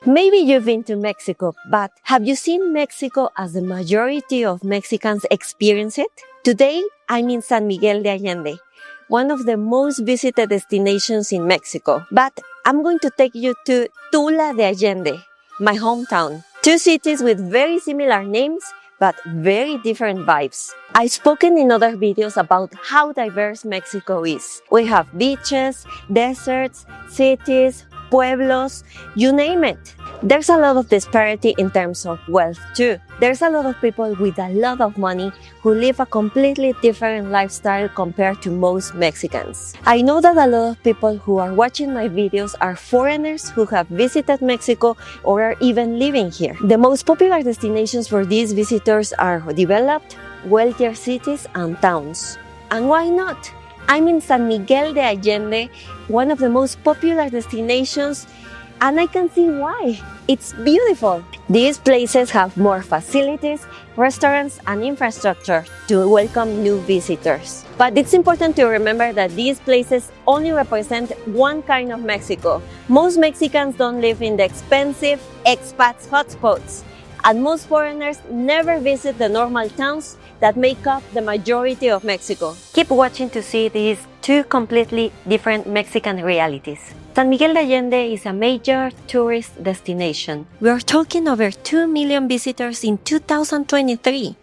Maybe you've been to Mexico, but have you seen Mexico as the majority of Mexicans experience it? Today, I'm in San Miguel de Allende, one of the most visited destinations in Mexico. But I'm going to take you to Tula de Allende, my hometown. Two cities with very similar names, but very different vibes. I've spoken in other videos about how diverse Mexico is. We have beaches, deserts, cities, pueblos, you name it. There's a lot of disparity in terms of wealth too. There's a lot of people with a lot of money who live a completely different lifestyle compared to most Mexicans. I know that a lot of people who are watching my videos are foreigners who have visited Mexico or are even living here. The most popular destinations for these visitors are developed, wealthier cities and towns. And why not? I'm in San Miguel de Allende, one of the most popular destinations, and I can see why. It's beautiful. These places have more facilities, restaurants, and infrastructure to welcome new visitors. But it's important to remember that these places only represent one kind of Mexico. Most Mexicans don't live in the expensive expats hotspots, and most foreigners never visit the normal towns that make up the majority of Mexico. Keep watching to see these two completely different Mexican realities. San Miguel de Allende is a major tourist destination. We are talking over 2 million visitors in 2023.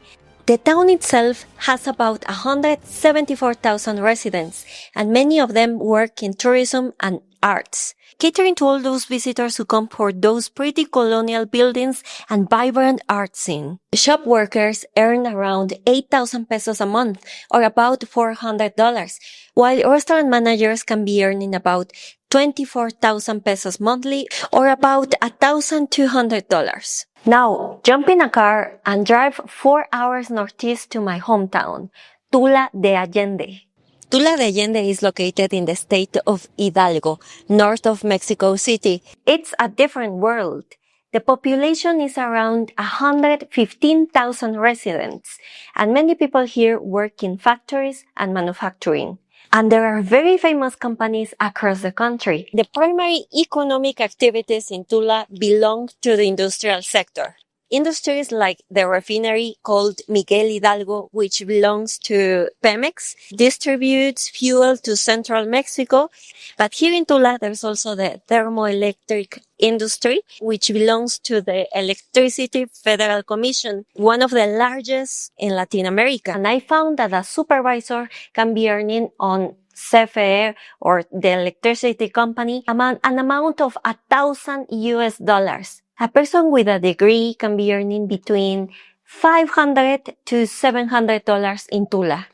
The town itself has about 174,000 residents, and many of them work in tourism and arts, catering to all those visitors who come for those pretty colonial buildings and vibrant art scene. Shop workers earn around 8,000 pesos a month, or about $400, while restaurant managers can be earning about 24,000 pesos monthly, or about $1,200. Now, jump in a car and drive 4 hours northeast to my hometown, Tula de Allende. Tula de Allende is located in the state of Hidalgo, north of Mexico City. It's a different world. The population is around 115,000 residents, and many people here work in factories and manufacturing. And there are very famous companies across the country. The primary economic activities in Tula belong to the industrial sector. Industries like the refinery called Miguel Hidalgo, which belongs to Pemex, distributes fuel to central Mexico. But here in Tula, there's also the thermoelectric industry, which belongs to the Electricity Federal Commission, one of the largest in Latin America. And I found that a supervisor can be earning on CFE or the electricity company an amount of $1,000. A person with a degree can be earning between $500 to $700 in Tula.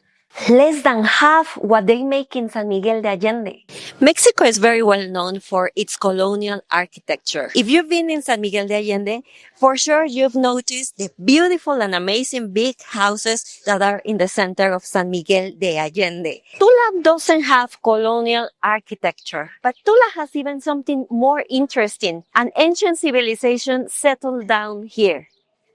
Less than half what they make in San Miguel de Allende. Mexico is very well known for its colonial architecture. If you've been in San Miguel de Allende, for sure you've noticed the beautiful and amazing big houses that are in the center of San Miguel de Allende. Tula doesn't have colonial architecture, but Tula has even something more interesting. An ancient civilization settled down here.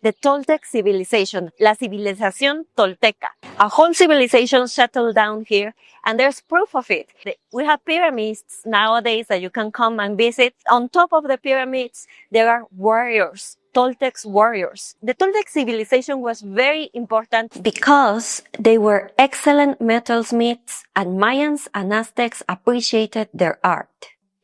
The Toltec civilization, la civilización tolteca. A whole civilization settled down here, and there's proof of it. We have pyramids nowadays that you can come and visit. On top of the pyramids, there are warriors, Toltec's warriors. The Toltec civilization was very important because they were excellent metalsmiths, and Mayans and Aztecs appreciated their art.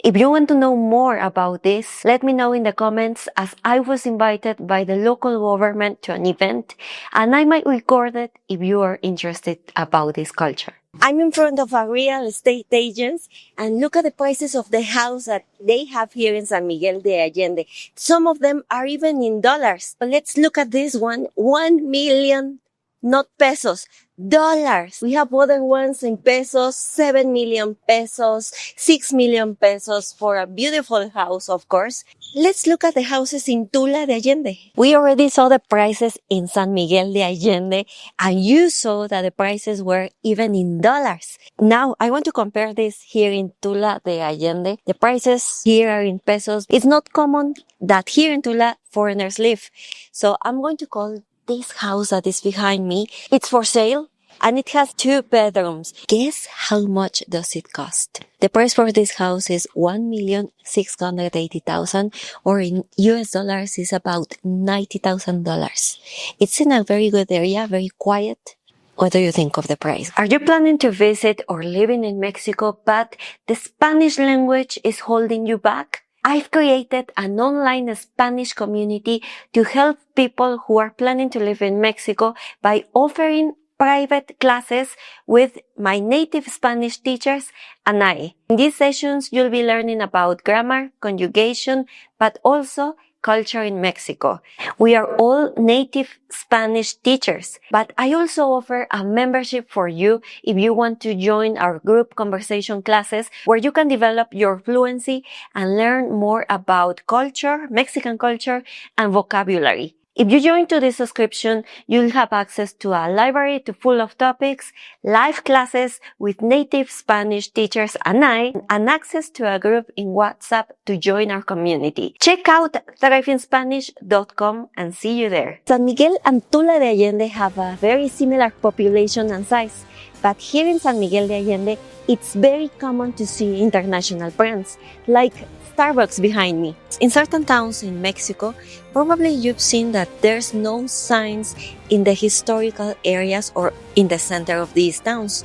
If you want to know more about this, let me know in the comments, as I was invited by the local government to an event, and I might record it if you are interested about this culture. I'm in front of a real estate agent, and look at the prices of the house that they have here in San Miguel de Allende. Some of them are even in dollars. But let's look at this one, 1 million, not pesos, dollars. We have other ones in pesos, 7 million pesos, 6 million pesos for a beautiful house, of course. Let's look at the houses in Tula de Allende. We already saw the prices in San Miguel de Allende, and you saw that the prices were even in dollars. Now, I want to compare this here in Tula de Allende. The prices here are in pesos. It's not common that here in Tula, foreigners live. So I'm going to call this house that is behind me. It's for sale. and it has 2 bedrooms. Guess how much does it cost? The price for this house is $1,680,000, or in US dollars is about $90,000. It's in a very good area, very quiet. What do you think of the price? Are you planning to visit or living in Mexico, but the Spanish language is holding you back? I've created an online Spanish community to help people who are planning to live in Mexico by offering private classes with my native Spanish teachers and I. In these sessions, you'll be learning about grammar, conjugation, but also culture in Mexico. We are all native Spanish teachers, but I also offer a membership for you if you want to join our group conversation classes where you can develop your fluency and learn more about culture, Mexican culture, and vocabulary. If you join to this subscription, you'll have access to a library full of topics, live classes with native Spanish teachers and I, and access to a group in WhatsApp to join our community. Check out thrivingspanish.com and see you there. San Miguel and Tula de Allende have a very similar population and size, but here in San Miguel de Allende, it's very common to see international brands, like Starbucks behind me. In certain towns in Mexico, probably you've seen that there's no signs in the historical areas or in the center of these towns.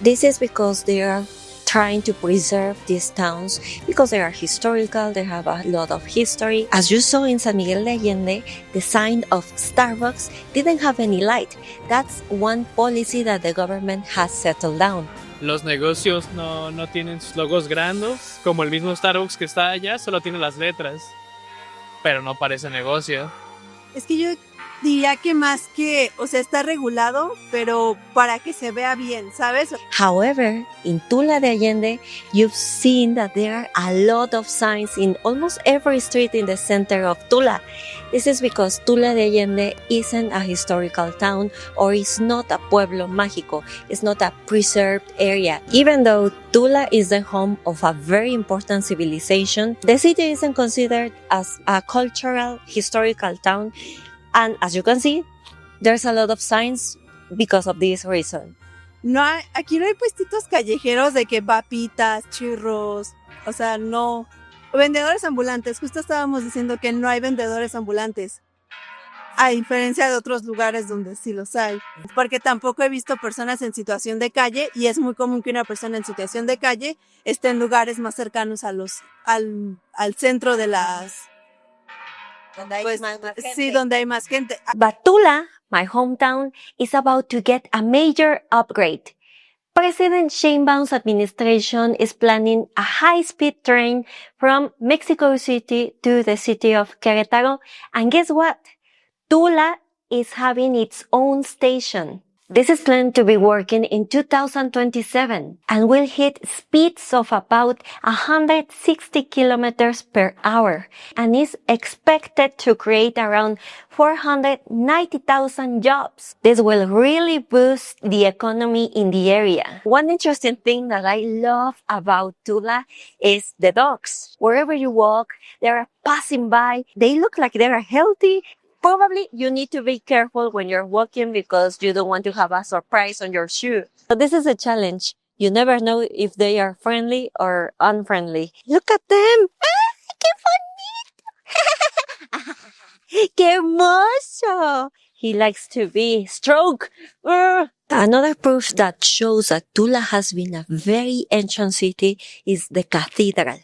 This is because they are trying to preserve these towns because they are historical, they have a lot of history. As you saw in San Miguel de Allende, the sign of Starbucks didn't have any light. That's one policy that the government has settled down. Los negocios no tienen sus logos grandes, como el mismo Starbucks que está allá, solo tiene las letras, pero no parece negocio. Es que yo diría que más que, o sea, está regulado, pero para que se vea bien, ¿sabes? However, in Tula de Allende, you've seen that there are a lot of signs in almost every street in the center of Tula. This is because Tula de Allende isn't a historical town or is not a pueblo mágico. It's not a preserved area. Even though Tula is the home of a very important civilization, the city isn't considered as a cultural, historical town. And as you can see, there's a lot of signs because of this reason. Aquí no hay puestitos callejeros de que papitas, churros, o sea, no. Vendedores ambulantes, justo estábamos diciendo que no hay vendedores ambulantes, a diferencia de otros lugares donde sí los hay. Porque tampoco he visto personas en situación de calle y es muy común que una persona en situación de calle esté en lugares más cercanos a al centro de las... Donde hay más gente. Sí, donde hay más gente. But Tula, my hometown, is about to get a major upgrade. President Sheinbaum's administration is planning a high-speed train from Mexico City to the city of Querétaro. And guess what? Tula is having its own station. This is planned to be working in 2027 and will hit speeds of about 160 kilometers per hour and is expected to create around 490,000 jobs. This will really boost the economy in the area. One interesting thing that I love about Tula is the dogs. Wherever you walk, they are passing by. They look like they are healthy. Probably you need to be careful when you're walking because you don't want to have a surprise on your shoe. So this is a challenge. You never know if they are friendly or unfriendly. Look at them! ¡Ah, qué bonito! ¡Qué hermoso! He likes to be stroked. Another proof that shows that Tula has been a very ancient city is the cathedral.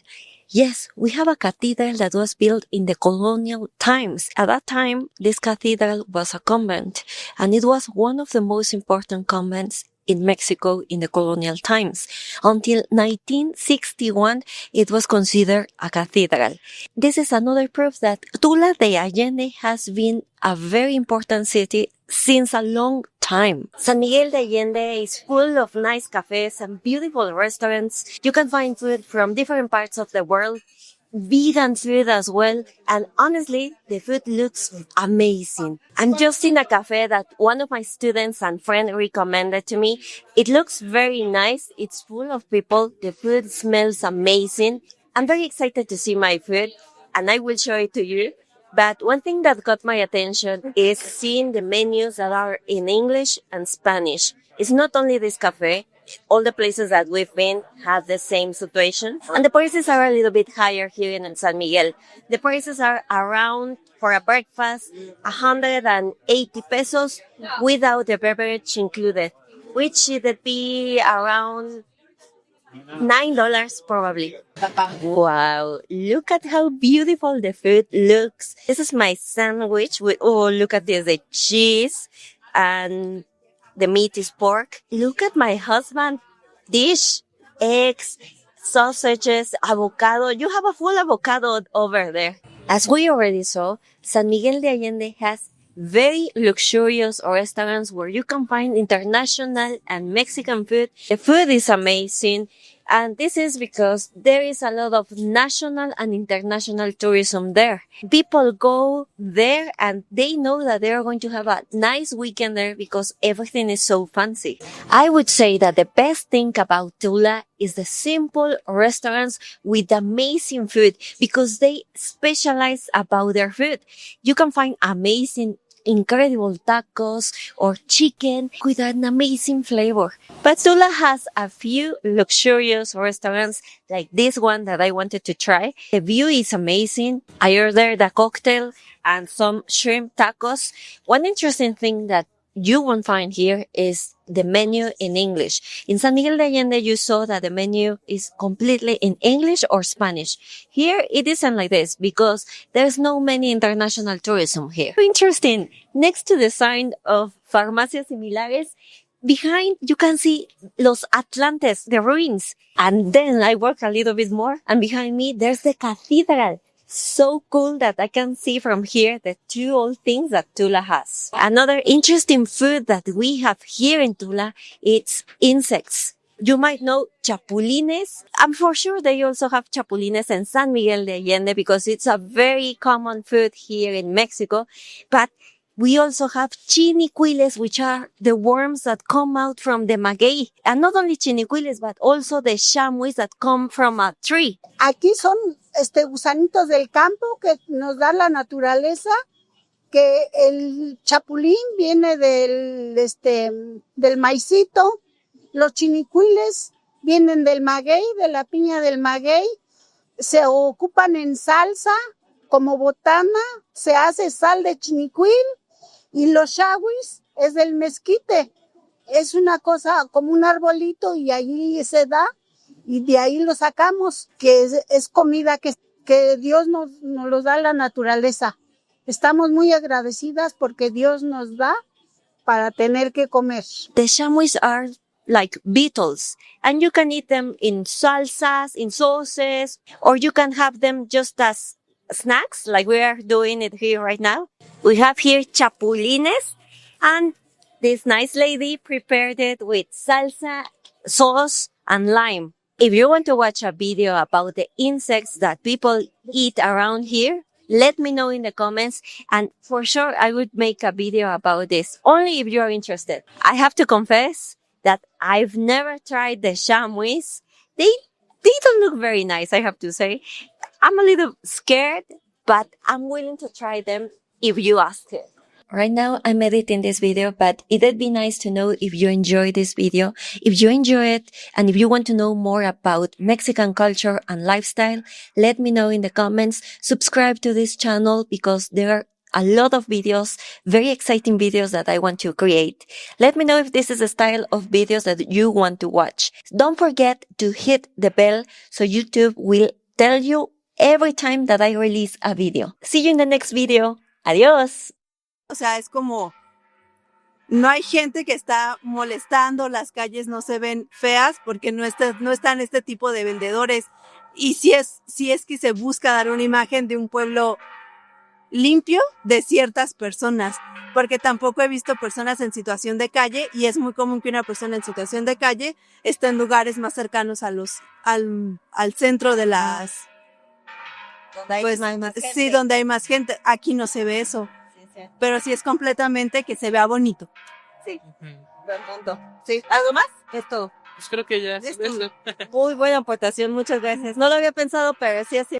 Yes, we have a cathedral that was built in the colonial times. At that time, this cathedral was a convent, and it was one of the most important convents in Mexico in the colonial times. Until 1961, it was considered a cathedral. This is another proof that Tula de Allende has been a very important city since a long time. San Miguel de Allende is full of nice cafes and beautiful restaurants. You can find food from different parts of the world, vegan food as well, and honestly, the food looks amazing. I'm just in a cafe that one of my students and friend recommended to me. It looks very nice. It's full of people. The food smells amazing. I'm very excited to see my food, and I will show it to you. But one thing that got my attention is seeing the menus that are in English and Spanish. it's not only this cafe. All the places that we've been have the same situation. And the prices are a little bit higher here in San Miguel. The prices are around, for a breakfast, 180 pesos without the beverage included, which should be around $9 probably. Wow, look at how beautiful the food looks. This is my sandwich with, oh, look at this, the cheese, and the meat is pork. Look at my husband dish, eggs, sausages, avocado. You have a full avocado over there. As we already saw, San Miguel de Allende has very luxurious restaurants where you can find international and Mexican food. The food is amazing. And this is because there is a lot of national and international tourism there. People go there and they know that they are going to have a nice weekend there because everything is so fancy. I would say that the best thing about Tula is the simple restaurants with amazing food because they specialize about their food. You can find incredible tacos or chicken with an amazing flavor. But Tula has a few luxurious restaurants like this one that I wanted to try. The view is amazing. I ordered a cocktail and some shrimp tacos. One interesting thing that you won't find here is the menu in English. In San Miguel de Allende, you saw that the menu is completely in English or Spanish. Here, it isn't like this because there's no many international tourism here. Interesting. Next to the sign of Farmacias Similares, behind you can see Los Atlantes, the ruins. And then I work a little bit more and behind me, there's the cathedral. So cool that I can see from here the two old things that Tula has. Another interesting food that we have here in Tula, it's insects. You might know chapulines. I'm for sure they also have chapulines in San Miguel de Allende because it's a very common food here in Mexico. But we also have chinicuiles, which are the worms that come out from the maguey. And not only chinicuiles, but also the chamois that come from a tree. Aquí son gusanitos del campo que nos da la naturaleza, que el chapulín viene del maicito, los chinicuiles vienen del maguey, de la piña del maguey, se ocupan en salsa como botana, se hace sal de chinicuil y los chawis es del mezquite. Es una cosa como un arbolito y allí se da. Y de ahí lo sacamos, que es comida que Dios nos lo da la naturaleza. Estamos muy agradecidas porque Dios nos da para tener que comer. The chamois are like beetles, and you can eat them in salsas, in sauces, or you can have them just as snacks, like we are doing it here right now. We have here chapulines, and this nice lady prepared it with salsa, sauce, and lime. If you want to watch a video about the insects that people eat around here, let me know in the comments, and for sure I would make a video about this, only if you are interested. I have to confess that I've never tried the chamois. They don't look very nice, I have to say. I'm a little scared, but I'm willing to try them if you ask it. Right now, I'm editing this video, but it'd be nice to know if you enjoy this video. If you enjoy it, and if you want to know more about Mexican culture and lifestyle, let me know in the comments. Subscribe to this channel because there are a lot of videos, very exciting videos that I want to create. Let me know if this is the style of videos that you want to watch. Don't forget to hit the bell so YouTube will tell you every time that I release a video. See you in the next video. Adiós. O sea, es como, no hay gente que está molestando, las calles no se ven feas porque no están este tipo de vendedores. Y si es que se busca dar una imagen de un pueblo limpio de ciertas personas, porque tampoco he visto personas en situación de calle y es muy común que una persona en situación de calle esté en lugares más cercanos a al centro de las... Donde hay pues, más gente. Sí, donde hay más gente. Aquí no se ve eso. Pero sí es completamente que se vea bonito. Sí, buen punto. Sí, ¿algo más? Es todo. Pues creo que ya es Muy buena aportación, muchas gracias. No lo había pensado, pero sí así.